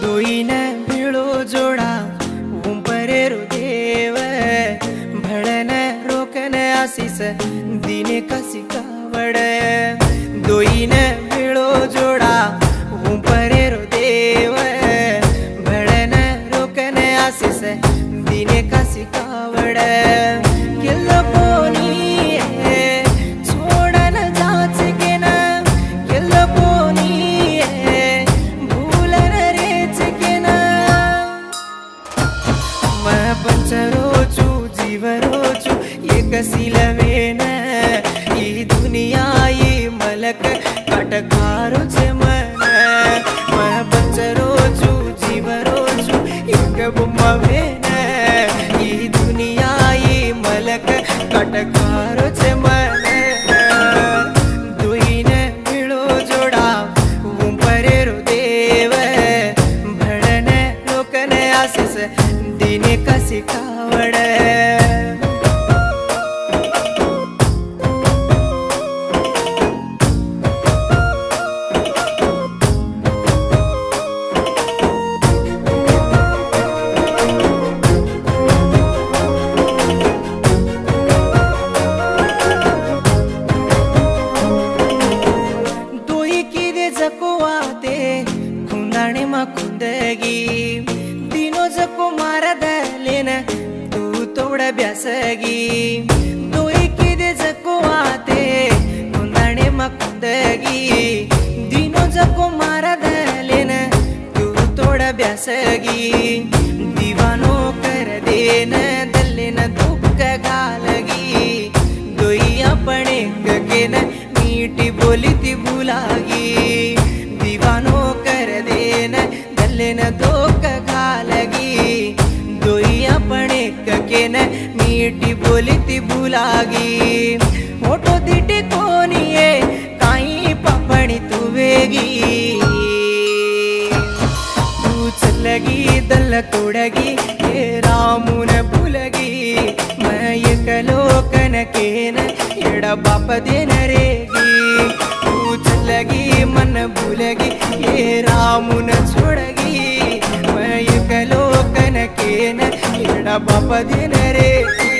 तोई न भिड़ो जोड़ा उम्परेरु देव भड़न रोकन आशीष दिने कसी कावड़ दोई न भिड़ो जोड़ा उम्परेरु देव भड़न रोकन आशीष दिने कसी कावड़ पंचरोचु जीवरोचु ये कसिलवेन ये दुनिया ये मलक कटकारो चे मन मैं पंचरोचु जीवरोचु ये बुम्मवेन ये दुनिया ये मलक कटकारो चे मन दुई ने भिड़ो जोड़ा उम्परेरु देव भड़न रोकन आशीष दिने कसी कावड़ दोई की दे जकुवाते खुंदाने मा खुंदगी दिनो जको मारा दलेन तू तोड़ा ब्यासगी दोई की दे जको आते खुंदाने मा खुंदगी दिनो जको मारा दलेन तू तोड़ा ब्यासगी दीवानो कर देन दलेन दुख गालगी दोई अपने गगन मीठी बोली ती भुलागी दीवानो कर देन दलेन दुख गालगी दोई अपने ककेन मीठी बोली ती भुलागी मोटो दिटे कोनिए काई पपड़ी तुवेगी तू चलगी दल तोड़गी ये रामुन भूलगी मैं ये कलोकन केन एड़ा बाप देन रेगी तू चलगी मन भूलगी ये रामुन छोड़गी मैं ये कलोकन केन एड़ा बाप देन रेगी